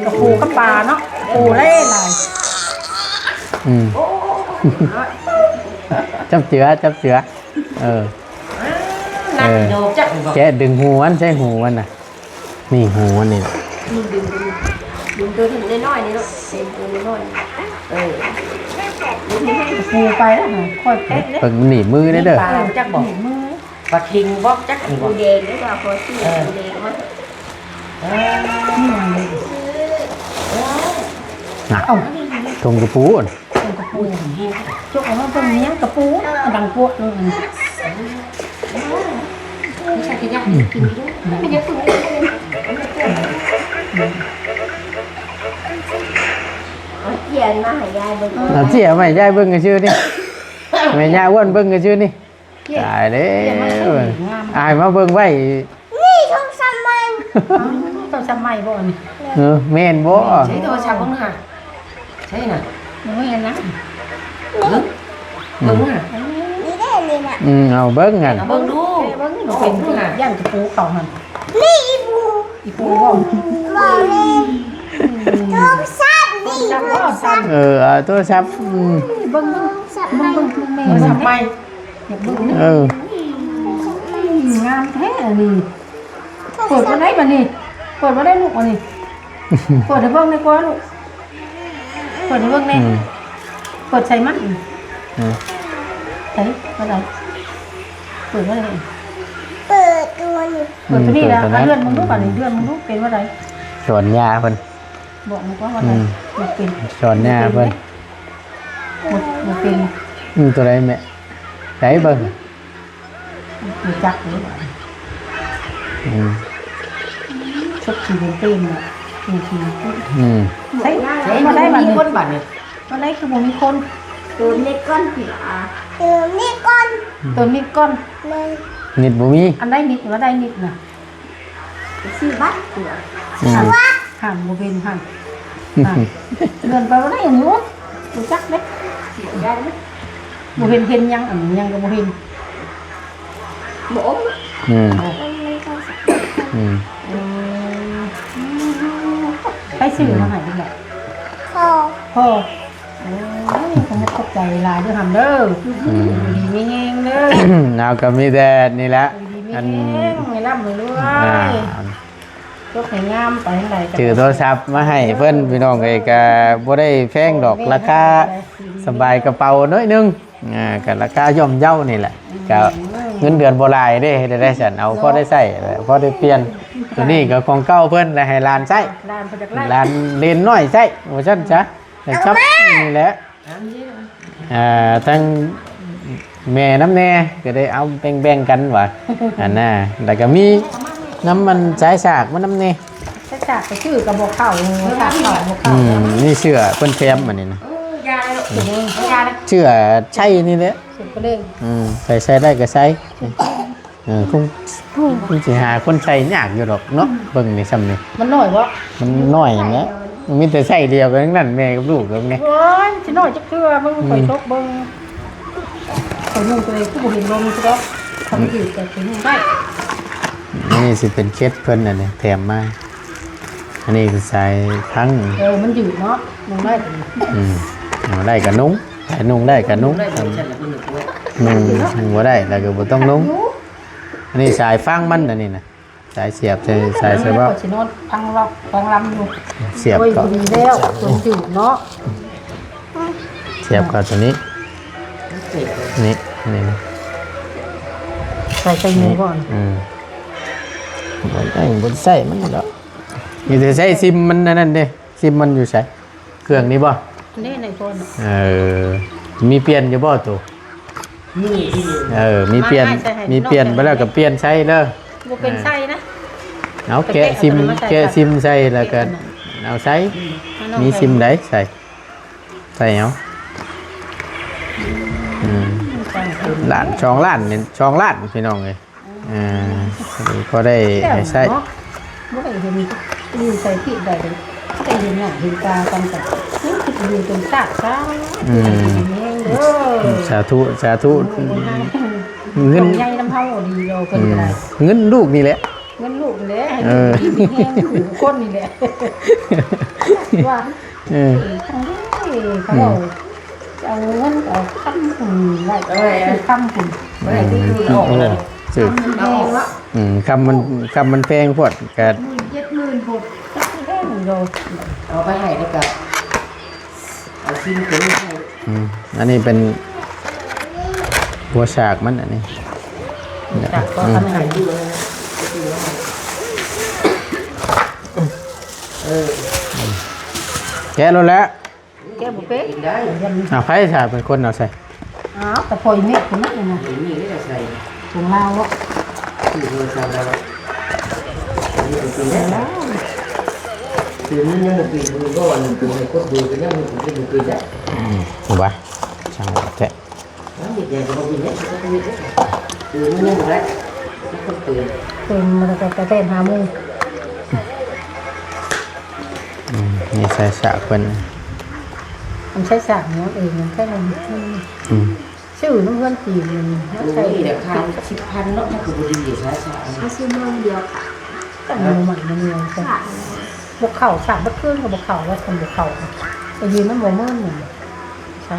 กระปูกับปลาเนาะปูเล่ลาย
จับเจือ
นั่งโยจัก
แกะดึงหูมันใช่หูมันน่ะนี่หูมันนี่
ดึงตัวถึงน้อยๆนี่ลูกเต็มตัวน้อยๆ
ปูไปแล้วค่ะค่อยแพ็คเลย
เพิ่งหนีมือได้เด้อ
ปลาจักบอกมือ
ปลาคิงบอกจักนี่บ
ดู
อก
แดงด้วยว่าพอชื่อดูแดงมั้ง
นี่มันเลย
ตรงกระปูอ่ะ
เป็นกระปูจกออกมาเป็นเนี้ยกระปูดังพวกเลย
ไม่ใช่แค่ยักษ์กินด้วยไม่ยักษ์กินเขียนมาให้ยายเบิ่ง
เราเจี๋ยไม่ยายเบิ้งกันชื่อนี่ไม่ยายอ้วนเบิ้งกันชื่อนี่ตายแล้วอายมาเบิ้งไว้
นี่ทองสมัย
ต้องทำไมบ่นี่
แม่นบ่
ใช้โทรศัพท์บ้างค่ะใช่น่ะ
ไม่เห็นนะ
เบิ่งค่ะ
นี่ได้นี่น่ะ
เอาเบิ้งกัน
เบิ่งดู
เบิ้งเราเป็นที่ย่านกระปูเขาหัน
นี่อีบู
อีปูบ่
บอกเลยทองซ้ำนี่
จำว่าจ
โทรศัพท์
ำเบิ้ง
ซ้ำไม่
แม่
โทรศัพท์ใหม่
อยากเบิ้ง
เออง
ามแท้นี่ เปิดมาได้บัดนี้เปิดมาได้ลูกบัดนี้เปิดให้เบิ่งได้กว่าลูกเปิดให้เบิ่งแน่เปิดใส่มันใส่มาได้เปิดมาได้
เปิดตัวอยู่
เปิดตัวนี้แล้วเลื่อนมึงดูบัดนี้เลื่อนมึงดูเป็นว่าได
สอนยาเพิ่น
บอกมึงว่าไดบ่เป็น
สอนยาเพิ่น
บ่เป็น
ตัวใดแม่ไหนเบิ่ง
บ่จักเลย ชุดสีเต็มอ่ะมีทีใช่มาได้มีคนบัตรเนี่ยมาได้คือมันมีคน
ตัวนี้ก้อนผีตัวนี้ก้อน
ตัวนิดก้อน
เลย
นิดบ่มี
อันได้นิดว่าได้นิดนะ
ชื่อบัตรตัว
หันโมเป็นหันเดินไปว่าได้อย่างนู้นดูจักเล็กได้ไหมโมเห็นยังยังก็โมเห็น
หมู
ไปสื่อมาหายดีแหละ
พ่อ
พ่อโอ้ยผมตกใจลายด้วยทำเด้อดีไม่แห้งเด้อ
เอาก็มีแต่นี่แหละ
ดีไม่แห้งไม่ร่ำไม่รวยยกให้งามไปไหน
ถือโทรศัพท์มาให้เพิ่นพี่น้องเอ้ยก็บ่ได้แพงดอกราคาสบายกระเป๋าน้อยนึงก็ราคาย่อมเยานี่แหละก็เงินเดือนบ่หลายเด้ได้ฉันเอาพอได้ใช้พอได้เปลี่ยนตัวนี้ก็ของเก่าเพิ่นแล้วให้หลานใช้
ลานพยักไล่
หลานเล่นน้อยใช้ว่าซั่นจ้ะแต่ครับนี่แหละทั้งแม่น้ำแน่ก็ได้เอาแบ่งกันว่าอันน่ะแล้วก็มีน้ำมันสายสากมันน้ำแน่
ถ้าจากไปชื่อกับบอกเข่าสากเข่าบอกเข่า
นี่เชื่อเพิ่นแถมอันนี้นะ
ยาเลยยาเลย
เชื่อใช่นี่แหละ
สุดก็เล่น
ใส่ได้ก็ใส่คงสิหาคนใส่ยากอยู่ดอกเนาะเบิ่งนี่ซ้ำนี่
มันหน่อยวะ
มันน้อยนะมีแต่ใส่เดียวกันทั้งนั้นแม่กับลูกแล้วนี่
โอ้ยชิหน่อยจะเชื่อมึงคอยตกเบิ้งคอยนุ่งตัวเองกูเห็นลมใช่ไหมทำอยู่แต่ถึงได้
นี่สิเป็นเคสเพิ่นอันนี้แถมมาอันนี้คือใส่ทั้ง
มันอยู่เนาะนุ่งได้
เอาได้ก็นุ่งแต่นุ่งได้ก็นุ่ง
ได้ฉันละคนหนึ่งด้วย
นุ่งบ่ได้แล้วก็บ่ต้องนุ่งอันนี้สายฟางมันอันนี้นะสายเสียบสายเสียบ
ชิโนพังล็อกพังลำอยู่
เสียบ
โอ้ย
ก็
ดีแล้วตัวอยู่เนาะ
เสียบก็ตัวนี้นี่นี่
ใส่หมูก่อน
บนใส่มันแล้วมีแต่ใส่ซิมมันนั่นเด้ซิมมันอยู่ใส่เครื่องนี้บ่
นี่ในคน
มีเปลี่ยนอยู่บ่ตัว
นี่ที่
มีเปลี่ยนไปแล้วก็เปลี่ยนใช้เด้อ
บ่เป็นไส้นะ
เอาแกะซิมใส่แล้วก็เอาใส่มีซิมได้ใส่เอาล้านช่องล้านเนี่ยช่องล้านพี่น้องเลยพอได้ใช้
บ่ได้เห็นอยู่ใส่ที่ใดเลยได้เห็นหน้าเห็นตากันแต่นี่คืออยู่เป็นซากซะ
สาธุเงิน
ใหญ่น้ำเฮาดีเราเพิ่นก็ได้
เงินลูกนี่แหละ
เงินลูกแหละให้ดีแห้งอยู่คนนี่แหละว่าทางนี้เขาเอาเงินเอาคำคุณไว้คำคุณ
ไม่ได้ที่ดูออกเลย
สึก
แพงละ
คำมันแพงพวดกัด
70,000พวกแพงโด
เอาไปให้แล้วก็เอาชิ้นถึงให้
อันนี้เป็นหัวฉากมันอันนี้
จากก็ทำให้ดู
แกะแล้วแหละ
แกบ่เป๊ะ
กินได้
ใครถ่ายเป็นคนเอาใส่
อ้าวแต่พอยเม็ดคนนั้นน่ะ
นี่ก็ใส่
ของเราอ่ะ
คือโทรศัพท์แล้วนี่เป็นได้แล้วคือมันยังปีมือก็วันนึงคือก็ดูกันยังมันเป็นปีได้
ถูกปะช่างแกะ
น้ำเด็กใหญ่ก็ปีนี้ก็ปีนี้คือมันยังไรก็เปลี่ยน
เป็นมันก็เต้นหามู
นี่ใส่ฉากเป็น
มันใช้สากเนาะเองมันแค่มันชื่อน้ำเพื่อนจีนมัน
ดู
ใช่
นี่แต่ข้าว10,000เนาะถ้าคือบุรีใช้ช้า
ไม่ใช่เมืองเดียวค่ะ
ตั้งมือใหม่มันเมืองใช่บกเข่าสากบักเครื่องกับบกเข่าว่าคนบกเข่าไปยืนน้ำบ่เมื่อหนึ่งใช่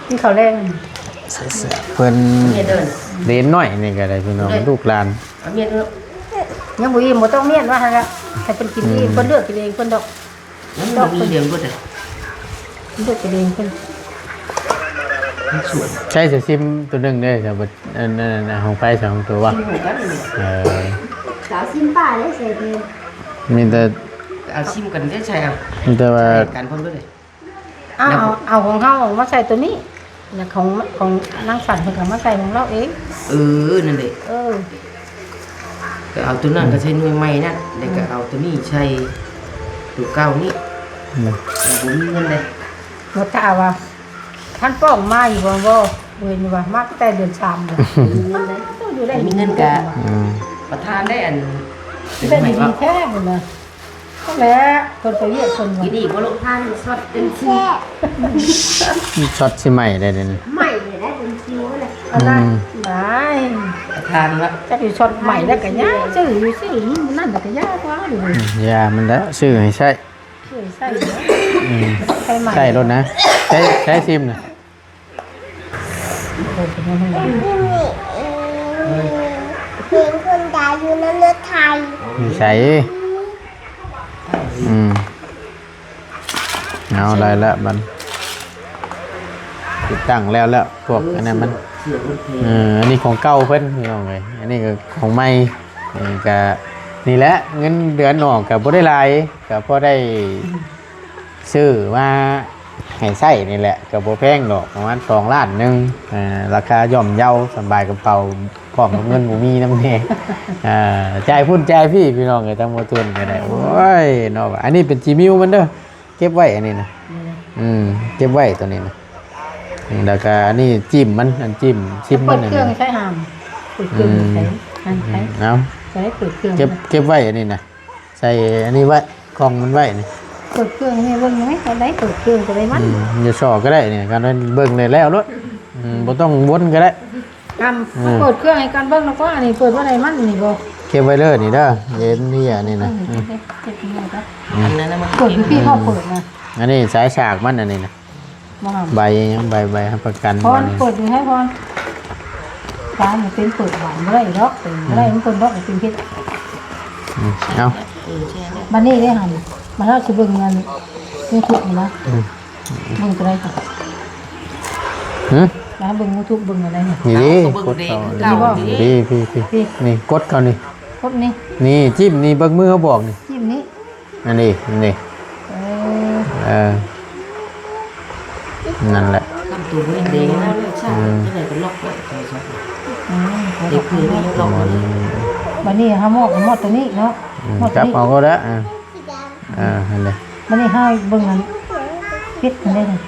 ที่เขาแรง
ใส่เสื้อเพิ่น
เมียเดิน
เล่นน้อยนี่ก็ได้พี่น้องลูกหลาน
เอาเมียเดิน
ยังบ่อิ่มบ่ต้องเมียนว่าหั่นล่ะให้เพิ่นกินเองเพิ่นเลือกกินเองเพิ่นดอก
ยังบ่มีเดียวก็ได้
เพิ่นเลือกกินเองเพิ่น
สวย
ใช่จะซิมตัวหนึงเด้อจะบ่นั่นๆของไฟสองตัววะ
ที่หูกันนี่
สาวซิมป้าได้เสร็จเลย
มีแต่
เอาซิมกันได้ใช่อ่ะ
มีแต่ว่า
การพ่นด้วยเลย
เอาของเฮามาใส่ตัวนี้แล้วของนางฝันเพิ่นก็มาใส่ของเราเอง
นั่นแหละ
เออ
ก็เอาตัวนั้นก็ใช้หน่วยใหม่นั่นแล้วก็เอาตัวนี้ใช้ตัวเก่านี่แต่ผมมีเงินเลย
หมดถ้าว่าท่านป้องมาอยู่บ่บ่เห็นว่ามาแต่เดือน3เลยต้องอยู่ได้
มีเงินกะ
อืม
ประธานได้อันเป็น
ได้
ใหม่
ดี
ว่า
แท้หมดเลยก็แล้วคนไปเรียกคนว่า
กินอีกว่าลูก
ทานสดเป็นซี
ช็อตสิใหม่ได้เด้นี่
ใหม่เลยได้เป็นคิวเลย
อะไรได้
ประธานละ
จะอยู่ช็อตใหม่แล้วก็ยากซื้อนั่นก็ยากกว่าดู
ยามันแล้วซื้อให้ใช้
ใส่
อืม
ใส่ใหม่
ใช้รถนะใช้ซิมน่ะ
เพลงคนตายอยู่ในเลือดไทย
ใช้เอาอะไรละมันติดตั้งแล้วพวกอันนั้นมัน
เสียงรถเพลง
อันนี้ของเก่าเพิ่นพี่น้องเอ้ยอันนี้ก็ของใหม่นี่ก็นี่แหละเงินเดือนออกก็บ่ได้หลายก็พอได้ซื้อมาให้ใช้นี่แหละก็บ่แพงดอกประมาณ2 ล้านหนึงราคาย่อมเยาสบายกระเป๋าพร้อมกับเงินบ่มีนำแน่จ่ายพุ่นจ่ายพี่น้องเอ้ยทั้งหมดทุนก็ได้โอ้ยเนาะอันนี้เป็น Gmail มันเด้อเก็บไว้อันนี้นะเก็บไว้ตัวนี้นะแล้วก็อันนี้จิ้มมันอันจิ้มซิม
เปิ
มั
ด
น
เครื่องใช้หามเปิดเครื่องใช้นั่นใช้
เอา
ใช้เปิดเครื่อง
เก็บไว้อันนี้นะใส่อันนี้ไว้กล่องมันไว้นี่
เปิดเครื่องให้เบิ่งไหมก็ได้เปิดเครื่องก็ได้มัน
จะสอก็ได้เนี่ยการเบิ่งเลยแล้วรถบ่ต้องวนก็ได้
ทำเปิดเครื่องให้กันเบิ่งแล้วก็อันนี้เปิดว่าอะไรมันนี่บ่
เก็บไว้เลยนี่เด้อเย็นนี่อันนี้นะ
เจ็บนี่ก็
อันนั้นนะมัน
เปิดพี่เขาเปิดนะ
อันนี้สายฉากมันอันนี้นะ
บ่หาม
ใบยังใบให้ประกัน
พร
อันนี้
เปิดดูให้พรฟ้ามันเป็นเปิดหวานบ่ได้ดอกเป็นบ่ได้มันเปิดดอกเป็นเพชร
เอา
แช่เนี่ย
บัดนี้ได้หั่นมาเฮาสิเบิ่งงานYouTubeนี่นะเบิ่งก็ได้ค่ะ
หึ
แล้วเบิ่ง YouTube เบิ่งอะไรนี่
นี่ดิกดเขาพี่นี่กดเขานี่
ครบนี่
นี่จิ้มนี่เบิ่งมือเขาบอกนี่
จิ้มนี้
อันนี้นี่
เออ
นั่นแหละ
ทำตัวไม่ดีนะใช่ที่ไหนก็ล็อกไว้ใช่ใช่
อืม
เด็กคือไม่ล็อกไว้เลย
บัดนี้เฮาหมดตัวนี้เนาะหมดตัว
จับ
นี้
เอาก็ได้นั่นเลย
บัดนี้เฮาเบิ่งอันเพชรมันได้นี่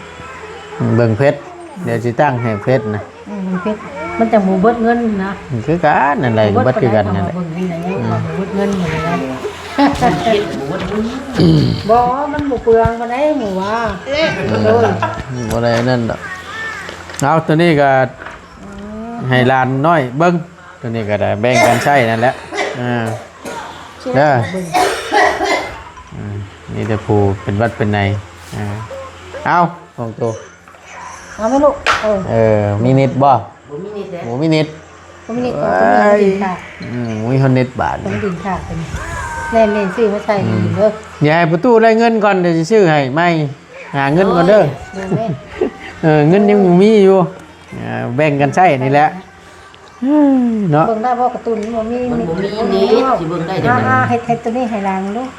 เบิ่งเพชรเดี๋ยวสิตั้งให้เพชรนะ
เบิ่งเพชรมันจังบ่เบิดเงินนะ
คือกันนั่นแหละบัดคือกันนั่นแหละ
เบิ่งนี่นะเนี่ยบ่เบิดเงินหมดเลยนะ
เขียนหมูว่าดู
บ่มันบ่เปลืองปานใดหมู่ว่าโอ้ย
บ่ได้นั่นดอกเอาตัวนี้ก็ให้หลานน้อยเบิ่งตัวนี้ก็ได้แบ่งกันใช้นั่นแหละเด้อนี่แต่ผู้เป็นวัดเป็นในเอาของตัว
เอาไหมลูก
มีเน็ตบ่
ผมมีนี่แต่
หมูมีเน็ต
ก็ไม่ได้เอาดินค่ะ
มีคนเน็ตบาท
ต้องดินค่ะเป็นแล่นซื้อมาใส่เด้อ
อย่าให้ประตูได้เงินก่อนเดี๋ยวจะซื้อให้ไม่หาเงินก่อนเด้อ
เด้อแม่
เงินยังมีอยู่แบ่งกันใช้นี่แหละเนาะ
เบิ่งได้บ่การ์ตูนบ่มี
มันผมมีนี่ที่เบิ่งได้เดี๋ยว
อ่า
มัน
ให้ตัวนี้ให้ลางลูก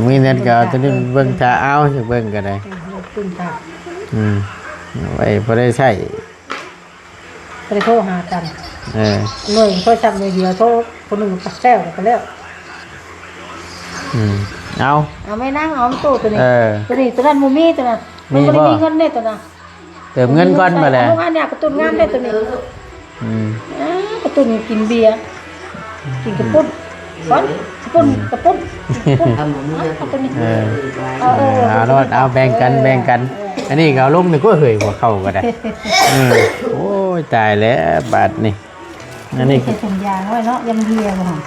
มีเน็ตก็เอาตัวนี้เบิ่งถ้าเอาจะเบิ่งก็ได้
ขึ้นค่ะ
ไว้พอได้ใช้
ไปโทรหากัน
เออ
หน่วยโทรศัพท์หน่วยเดียวโทรคนหนึงปักแซวก็แล้ว
เอา
เอาไม่นั่งเอาตู้ตัวนี้
เออ
ตัวนี้ตัวนั้นบ่มีตัวนั้นมันบ่ได้มีเงินได้ตัวนั้น
เติมเงินก่อนมาแล้ว
ลูกอันเนี่ยการ์ตูนงานได้ตัวนี้ การ์ตูนกินเบียร์กินกระปุ้นก้อนกระปุ้นกระปุ้น
ทำผมมีเนี่ย
ตัวนี้
เอารถเอาแบ่งกันแบ่งกัน อันนี้ก็เอาลงนี่ก็เหยหัวเข้าก็ได้โอ้ยตายแล้วบาทนี่อันนี้
ใส่ถุงยางไว้เนาะยำเบียร์บ่ฮะ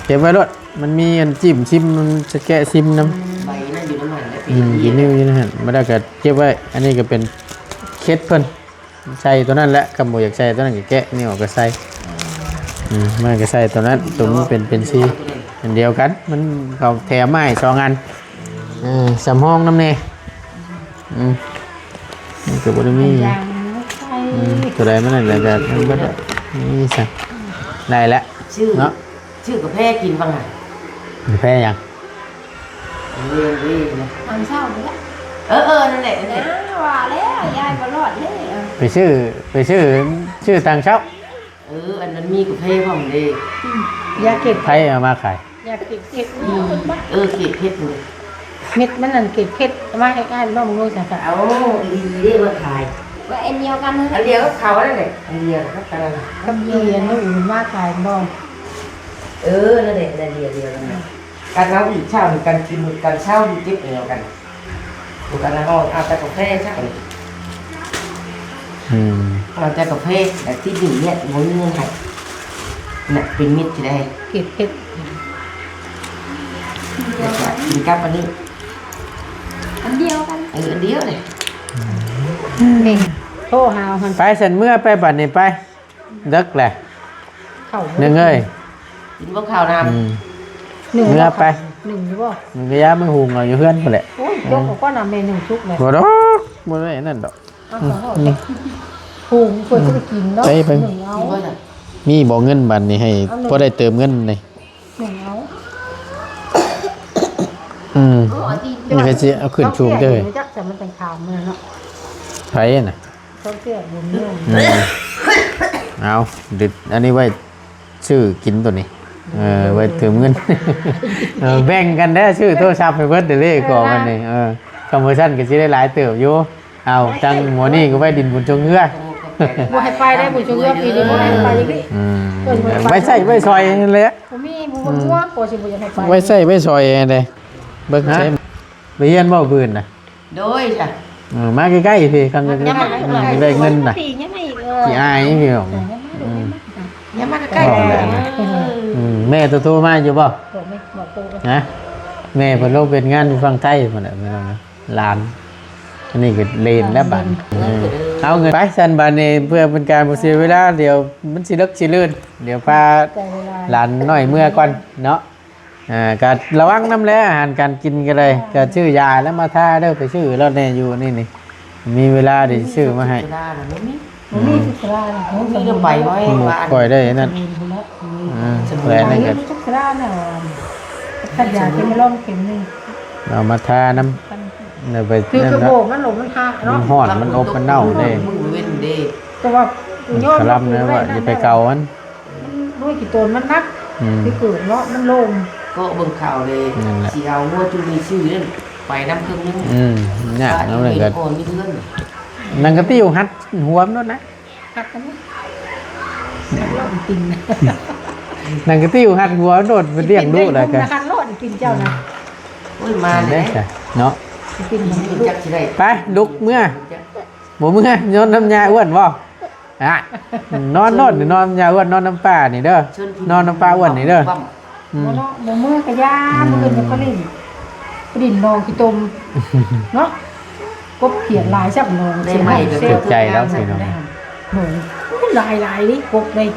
เก็บไว้รถมันมีอันจิ้มซิมมันจะแกะซิมน้
ใบนั่นอยู่น้ำมันแล้ว
ำกินนิ้วนี่นะฮะไม่ได้ก็เก็บไว้ อันนี้ก็เป็นเคสเพิ่น ใส่ตัวนั้นแหละคำบ่อยากใส่ตัวนั้นก็แกะนี่ออกก็ใส่มันก็ใส่ตัวนั้นตัวมันเป็นสีอันเดียวกันมันเขาแถมมาให้2อันสำห้องน้ำเน่มันก็บ่ได้มี
ยางใช่
ตัวใดมันนั่นแหละก็มันก็นี่สั่งได้แล้ว
ชื่อ
เนาะ
ชื่อกาแฟกินบ้างอ่ะ
แพ้ยัง
เรียนนะ
ตอนเช้านี่แหละ
นั่นแหละนั่นแหละ
ว่าแล้วยายบ่รอดเลย
ไปชื่อทางเช่า
อันนั้นมีกาแฟพร้อมเด้
ยาเก็บ
ไผเอามาขาย
ยาเก็บเก็บเม็ด
เกล็ดเพชรเลย
มันนั่นเก็บเค็ดมาให้ง่ายๆน้องมึงรู้จักค่ะ
เอาดีเด้มาขาย
ว่าเอ็นเดียวกันเลย
อันเดียวก็เขานั่นแหละอันเดียวครับกันนั่นแหละ
กับเยียนนู่นมาขายบ่
นั่นแหละอันเดียวนั่นแหละการเอาอีกเช้าหรือการกินการเช้าดีเจ็บเดียวกันดูกันนะห้องเอาแต่กาแฟใช่ เอาแต่กาแฟแต่ที่ดีเนี่ยงงเงินให้น่ะเป็นมิตรจะได้
เก็บเค็ด
กินกับอันนี้
อันเดียวกัน
อันเดียวเลย
นี่โทรหาหัน
ไปเสร็จเมื่อไปบัดนี้ไปดึกแหละ
เข้า
หนึ่งเอ้ย
กินพวกข้าวน้
หนึ่ง
เมื่อไป
หนึ่งหรือบ่
มันก็ย่ามันหุงเอาอยู่เพื่อนไปแหละ
โอ้ยยกก็นำเมนูชุกเลย
บ่ดอกบ่ได้นั่นดอก
พุงเพื่อจะไปกินเนาะ
ไป
หนึ่ง
ำ
เอา
กินว่าจะ
มีบ่เงินบัดนี้ให้พอได้เติมเงินนี่
หนึ่งเอา
นี่ก็สิเอาขึ้นชูงเด้อ
จักแต่มันเป็นขาวมันเนาะ
ไผน่ะ
เขาเสียบุญเรื่อง
เอาดึดอันนี้ไว้ชื่อกินตัวนี้ไว้เติมเงิน แบ่งกันได้ชื่อโทรศัพท์ให้เบิดเด้อเลขก่อนมันนี่คอมมิชชั่นก็สิได้หลายเติบอยู่เอาจังหมอนี่ก็ไว้ดินบุญจงเฮือ
บ่ให้ไปได้บุญช่วยปีนี้บ่ให้ไปอย่างนี้
ไว้ใส่ไว้ซอยนั่นแหละ
บ่มีบุญว่าโกสิบ่อยากให้ไป
ไว้ใส่ไว้ซอยเลยเบิ่งใช้ไปเรียนบ่พื้นน่ะ
โดยจ้ะ
มาใกล้ๆพี่คำจะได้เงินน่ะ
ปียังไง
สิอายพี่น้อง
อย่ามาใกล้เลย
แม่โทรมาอยู่บ่
บอกไม่บอกโต
นะแม่เพิ่นลงเป็นงานอยู่ฝั่งไทยพุ่นน่ะพี่น้องนะหลานอันนี้ก็เลนและบัดเอาเงินไปซั่นบัดนี้เพื่อเป็นการบ่เสียเวลาเดี๋ยวมันสิลึกสิลื่นเดี๋ยวพา
ใจเวลา
หลานน้อยเมื่อก่อนเนาะก็ระวังน้ำแล้วอาหารการกินกันเลยก็ชื่อยาแล้วมาท่าเด้อไปชื่อรถแน่อยู่นี่มีเวลาเดี๋ยวชื่อมาให้
ได้นะไม่มี
นี่ศึกษาน่ะ
มีเรื่องใบไว้ว่า
ปล่อยได้นั่น
มีพุ่นละ
แหวนนั่นก็
ศึกษาน่ะขัดยาที่มาลองเข็มนึง
เอามาท่าน้ำเนี่ยไป
คือกระ
นั่น
โบ
เนาะ
กมันหลงมันหัก
มั
เนาะ
นห่อนมันอบมันเน่าได้
มึงเว้นเด้
แต่ว่า
ขลับเนื้อว่าอย่าไปเกามัน
ด้วยกี่ตัวมันนักที่เกิดเนาะมันโลม
ก็เบิ่งข่าวเลยสีเอางัวจุลีชื่อเล่นไปน้ำเครื่องนึง
เนี่ยน้ำเลยก็
โอนมีเพื่อน
นังกะติ้วหัดหัวมันนั่นนะ
หักกันไหมหักโลดติงนะ
นังกะติ้วหัดหัวโดดไปเลี้ยงลูกเลยกัน
หักโลดติงเจ้านะ
โอ้ยมาเล
ได้
ย
จ้ะเนาะ
ติงมัน
รู้
ลูก
จักที่ไหน
ไปลุกเมื่อ บ่เมื่อย้อนน้ำยาอ้วนบ่นอนหรือนอนน้ำยาอ้วนนอนน้ำปลานี่เด้อนอนน้ำปลาอ้วนนี่เด้อ
โมเนาะโมเมื่อกระยามือมันก็ลิ่นลิ่นนองขี้ตมเนาะกบเขียนลายชับนองหนูลายนี่กบเลย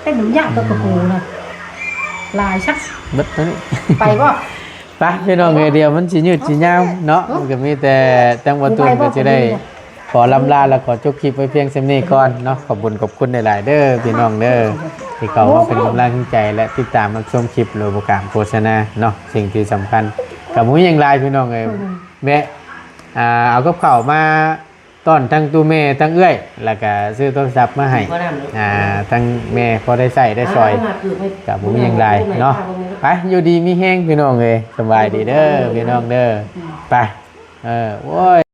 แต่หนูยากก็กระปูนะลายชัก
เบิดแล้วนี่
ไปก็
ไปพี่น้องเดียวมันสิยืดสิยาวเนาะมันก็มีแต่จังหวัดตุนก็จะได้ขอลำลาและขอจบคลิปไว้เพียงเท่านี้ก่อนเนาะขอบคุณหลายๆเด้อพี่น้องเด้อที่เขามาเป็นกำลังใจและติดตามรับชมคลิปโลโปรแกรมโฆษณาเนาะสิ่งที่สำคัญกับมุ้ยยังลายพี่น้องเลยแม่เอากับข้าวมาต้อนทั้งตู้แม่ทั้งเอื้อยแล้วก็ซื้อโทรศัพท์มาให้ทั้งแม่พอได้ใส่ได้ซอยกับมุ้ยยังลายเนาะไปอยู่ดีมีแห้งพี่น้องเลยสบายดีเด้อพี่น้องเด้อไปโว้ย